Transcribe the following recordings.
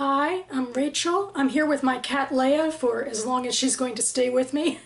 Hi, I'm Rachel. I'm here with my cat Leia for as long as she's going to stay with me.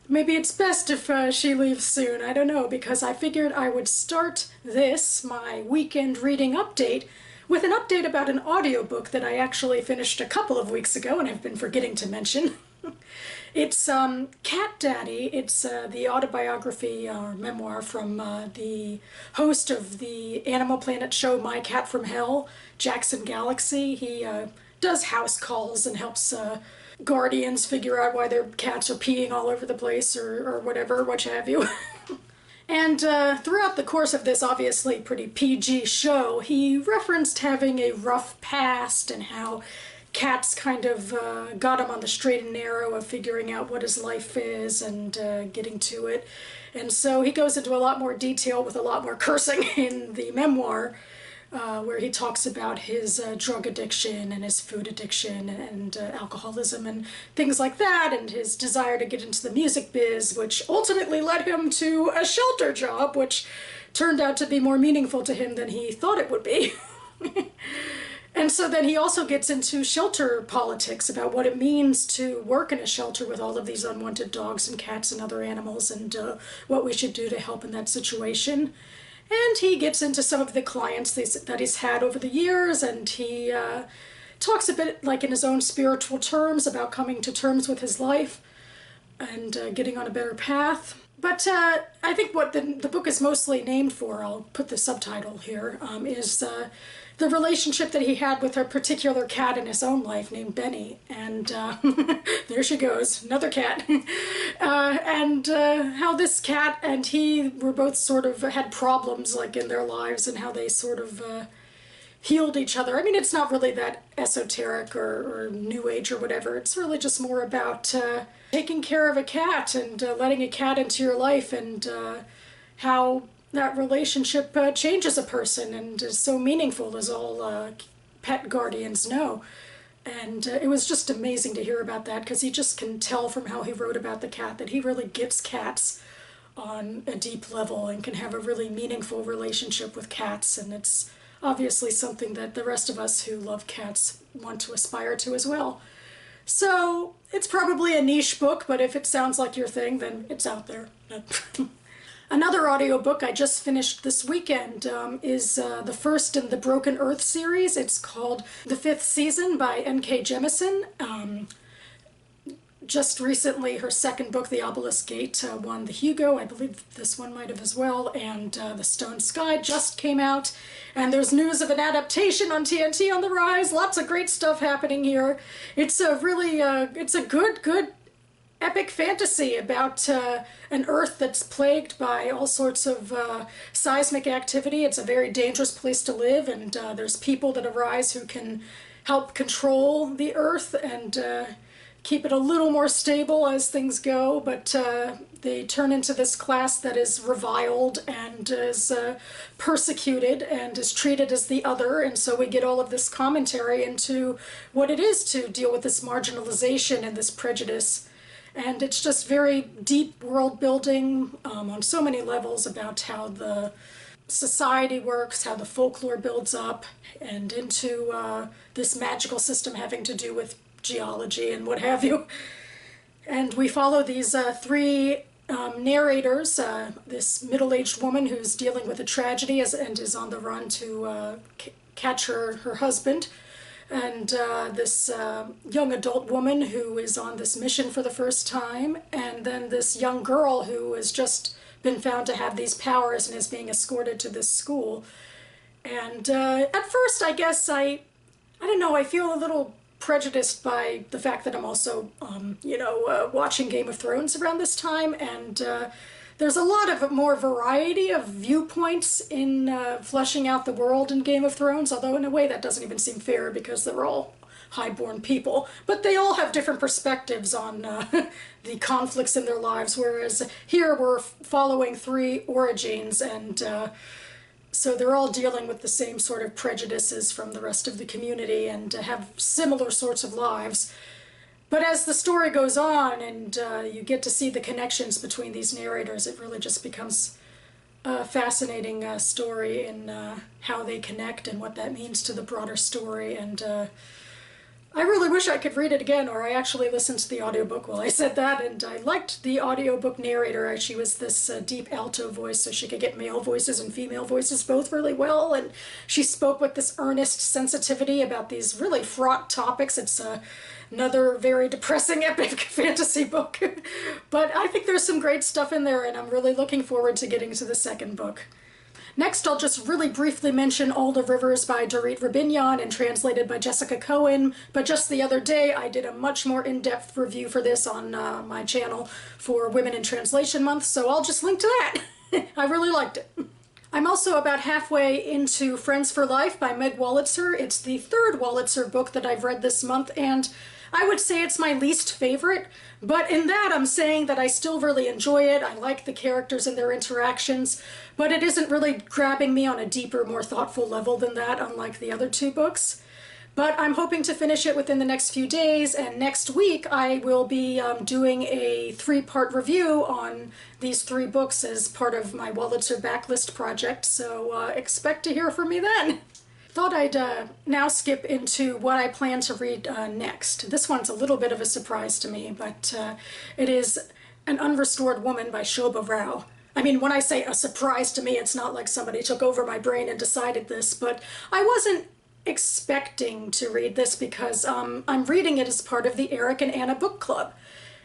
Maybe it's best if she leaves soon, I don't know, because I figured I would start this, my weekend reading update, with an update about an audiobook that I actually finished a couple of weeks ago and have been forgetting to mention. It's Cat Daddy. It's the autobiography or memoir from the host of the Animal Planet show My Cat from Hell, Jackson Galaxy. He does house calls and helps guardians figure out why their cats are peeing all over the place or whatever, what have you. And throughout the course of this obviously pretty PG show, he referenced having a rough past and how cats kind of got him on the straight and narrow of figuring out what his life is and getting to it. And so he goes into a lot more detail with a lot more cursing in the memoir, where he talks about his drug addiction and his food addiction and alcoholism and things like that, and his desire to get into the music biz, which ultimately led him to a shelter job, which turned out to be more meaningful to him than he thought it would be. And so then he also gets into shelter politics about what it means to work in a shelter with all of these unwanted dogs and cats and other animals, and what we should do to help in that situation. And he gets into some of the clients that he's had over the years, and he talks a bit like in his own spiritual terms about coming to terms with his life and getting on a better path. But I think what the book is mostly named for, I'll put the subtitle here, is the relationship that he had with a particular cat in his own life named Benny. And there she goes, another cat. And how this cat and he were both sort of had problems like in their lives, and how they sort of healed each other. I mean, it's not really that esoteric or new age or whatever. It's really just more about taking care of a cat and letting a cat into your life, and how that relationship changes a person and is so meaningful, as all pet guardians know. And it was just amazing to hear about that, because he just can tell from how he wrote about the cat that he really gets cats on a deep level and can have a really meaningful relationship with cats. And it's obviously something that the rest of us who love cats want to aspire to as well. So it's probably a niche book, but if it sounds like your thing, then it's out there. Another audiobook I just finished this weekend is the first in the Broken Earth series. It's called The Fifth Season by N.K. Jemisin. Just recently, her second book, The Obelisk Gate, won the Hugo. I believe this one might have as well. And The Stone Sky just came out. And there's news of an adaptation on TNT on the rise. Lots of great stuff happening here. It's a really, it's a good epic fantasy about an Earth that's plagued by all sorts of seismic activity. It's a very dangerous place to live, and there's people that arise who can help control the Earth and keep it a little more stable as things go, but they turn into this class that is reviled and is persecuted and is treated as the other. And so we get all of this commentary into what it is to deal with this marginalization and this prejudice. And it's just very deep world building on so many levels about how the society works, how the folklore builds up, and into this magical system having to do with geology and what have you. And we follow these three narrators, this middle-aged woman who's dealing with a tragedy and is on the run to catch her husband, and this young adult woman who is on this mission for the first time, and then this young girl who has just been found to have these powers and is being escorted to this school. And at first, I guess, I don't know, I feel a little prejudiced by the fact that I'm also, watching Game of Thrones around this time, and there's a lot of more variety of viewpoints in fleshing out the world in Game of Thrones, although in a way that doesn't even seem fair because they're all high-born people. But they all have different perspectives on the conflicts in their lives, whereas here we're following three origins, and so they're all dealing with the same sort of prejudices from the rest of the community and have similar sorts of lives. But as the story goes on and you get to see the connections between these narrators, it really just becomes a fascinating story in how they connect and what that means to the broader story. And I really wish I could read it again, or I actually listened to the audiobook while I said that, and I liked the audiobook narrator. She was this deep alto voice, so she could get male voices and female voices both really well, and she spoke with this earnest sensitivity about these really fraught topics. It's another very depressing epic fantasy book, but I think there's some great stuff in there, and I'm really looking forward to getting to the second book. Next, I'll just really briefly mention All the Rivers by Dorit Rabinyan and translated by Jessica Cohen, but just the other day I did a much more in-depth review for this on my channel for Women in Translation Month, so I'll just link to that. I really liked it. I'm also about halfway into Friends for Life by Meg Wolitzer. It's the third Wolitzer book that I've read this month, and I would say it's my least favorite, but in that I'm saying that I still really enjoy it. I like the characters and their interactions, but it isn't really grabbing me on a deeper, more thoughtful level than that, unlike the other two books. But I'm hoping to finish it within the next few days, and next week I will be doing a 3-part review on these 3 books as part of my Wolitzer backlist project, so expect to hear from me then. Thought I'd now skip into what I plan to read next. This one's a little bit of a surprise to me, but it is An Unrestored Woman by Shoba Rao. I mean, when I say a surprise to me, it's not like somebody took over my brain and decided this, but I wasn't expecting to read this because I'm reading it as part of the Eric and Anna book club.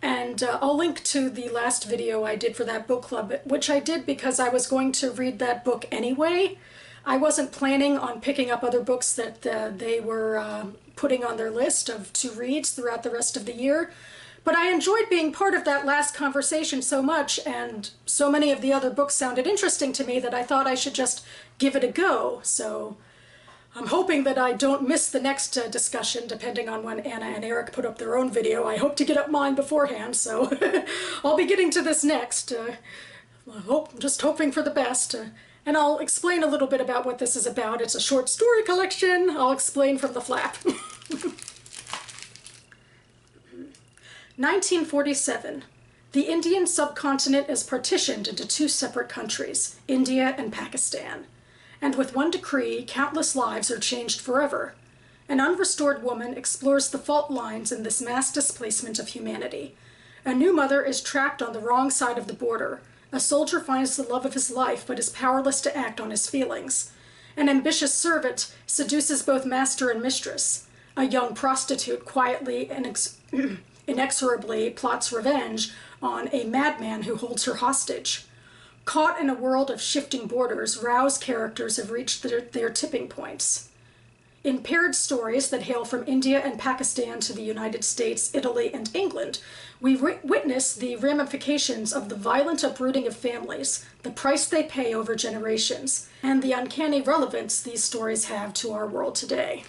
And I'll link to the last video I did for that book club, which I did because I was going to read that book anyway. I wasn't planning on picking up other books that they were putting on their list of to reads throughout the rest of the year. But I enjoyed being part of that last conversation so much, and so many of the other books sounded interesting to me that I thought I should just give it a go. So I'm hoping that I don't miss the next discussion, depending on when Anna and Eric put up their own video. I hope to get up mine beforehand, so I'll be getting to this next. Just hoping for the best. And I'll explain a little bit about what this is about. It's a short story collection. I'll explain from the flap. 1947. The Indian subcontinent is partitioned into 2 separate countries, India and Pakistan. And with one decree, countless lives are changed forever. An unrestored woman explores the fault lines in this mass displacement of humanity. A new mother is trapped on the wrong side of the border. A soldier finds the love of his life but is powerless to act on his feelings. An ambitious servant seduces both master and mistress. A young prostitute quietly and inexorably plots revenge on a madman who holds her hostage. Caught in a world of shifting borders, Rao's characters have reached their tipping points. In paired stories that hail from India and Pakistan to the United States, Italy, and England, we witness the ramifications of the violent uprooting of families, the price they pay over generations, and the uncanny relevance these stories have to our world today.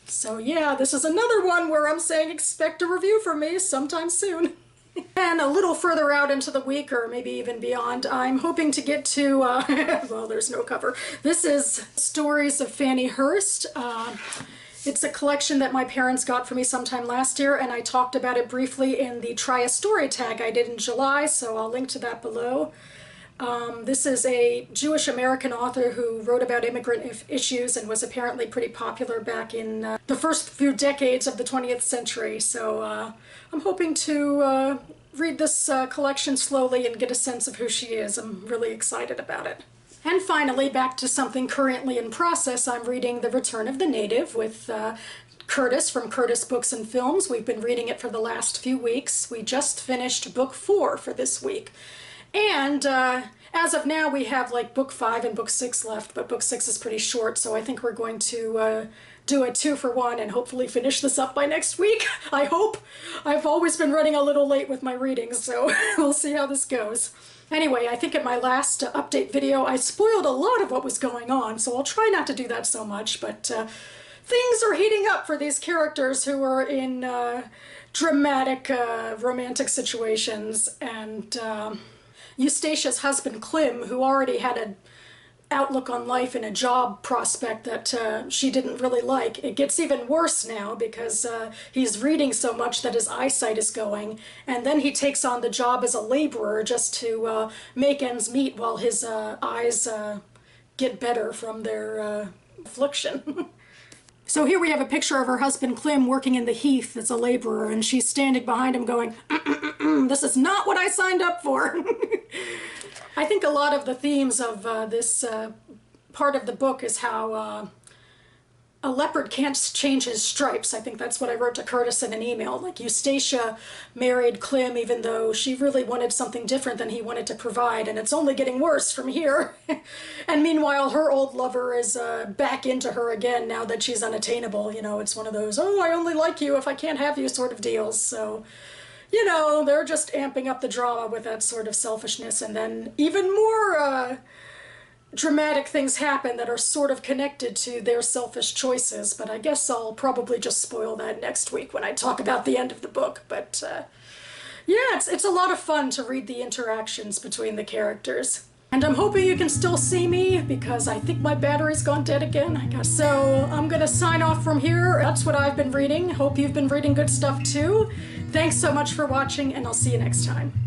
So yeah, this is another one where I'm saying expect a review from me sometime soon. And a little further out into the week, or maybe even beyond, I'm hoping to get to, well, there's no cover. This is Stories of Fannie Hurst. It's a collection that my parents got for me sometime last year, and I talked about it briefly in the Try a Story tag I did in July, so I'll link to that below. This is a Jewish-American author who wrote about immigrant issues and was apparently pretty popular back in the first few decades of the 20th century. So I'm hoping to read this collection slowly and get a sense of who she is. I'm really excited about it. And finally, back to something currently in process, I'm reading The Return of the Native with Curtis from Curtis Books and Films. We've been reading it for the last few weeks. We just finished book 4 for this week. And as of now, we have like book 5 and book 6 left, but book 6 is pretty short, so I think we're going to do a 2-for-1 and hopefully finish this up by next week. I hope. I've always been running a little late with my readings, so we'll see how this goes. Anyway, I think in my last update video, I spoiled a lot of what was going on, so I'll try not to do that so much, but things are heating up for these characters who are in dramatic romantic situations, and Eustatia's husband, Clem, who already had an outlook on life and a job prospect that she didn't really like. It gets even worse now because he's reading so much that his eyesight is going, and then he takes on the job as a laborer just to make ends meet while his eyes get better from their affliction. So here we have a picture of her husband Clem working in the heath as a laborer, and she's standing behind him going, this is not what I signed up for. I think a lot of the themes of this part of the book is how a leopard can't change his stripes. I think that's what I wrote to Curtis in an email. Like, Eustacia married Clem even though she really wanted something different than he wanted to provide, and it's only getting worse from here. And meanwhile, her old lover is back into her again now that she's unattainable. You know, it's one of those, oh, I only like you if I can't have you sort of deals. So, you know, they're just amping up the drama with that sort of selfishness, and then even more dramatic things happen that are sort of connected to their selfish choices, but I guess I'll probably just spoil that next week when I talk about the end of the book. But yeah, it's a lot of fun to read the interactions between the characters. And I'm hoping you can still see me, because I think my battery's gone dead again, I guess. So I'm gonna sign off from here. That's what I've been reading. Hope you've been reading good stuff too. Thanks so much for watching, and I'll see you next time.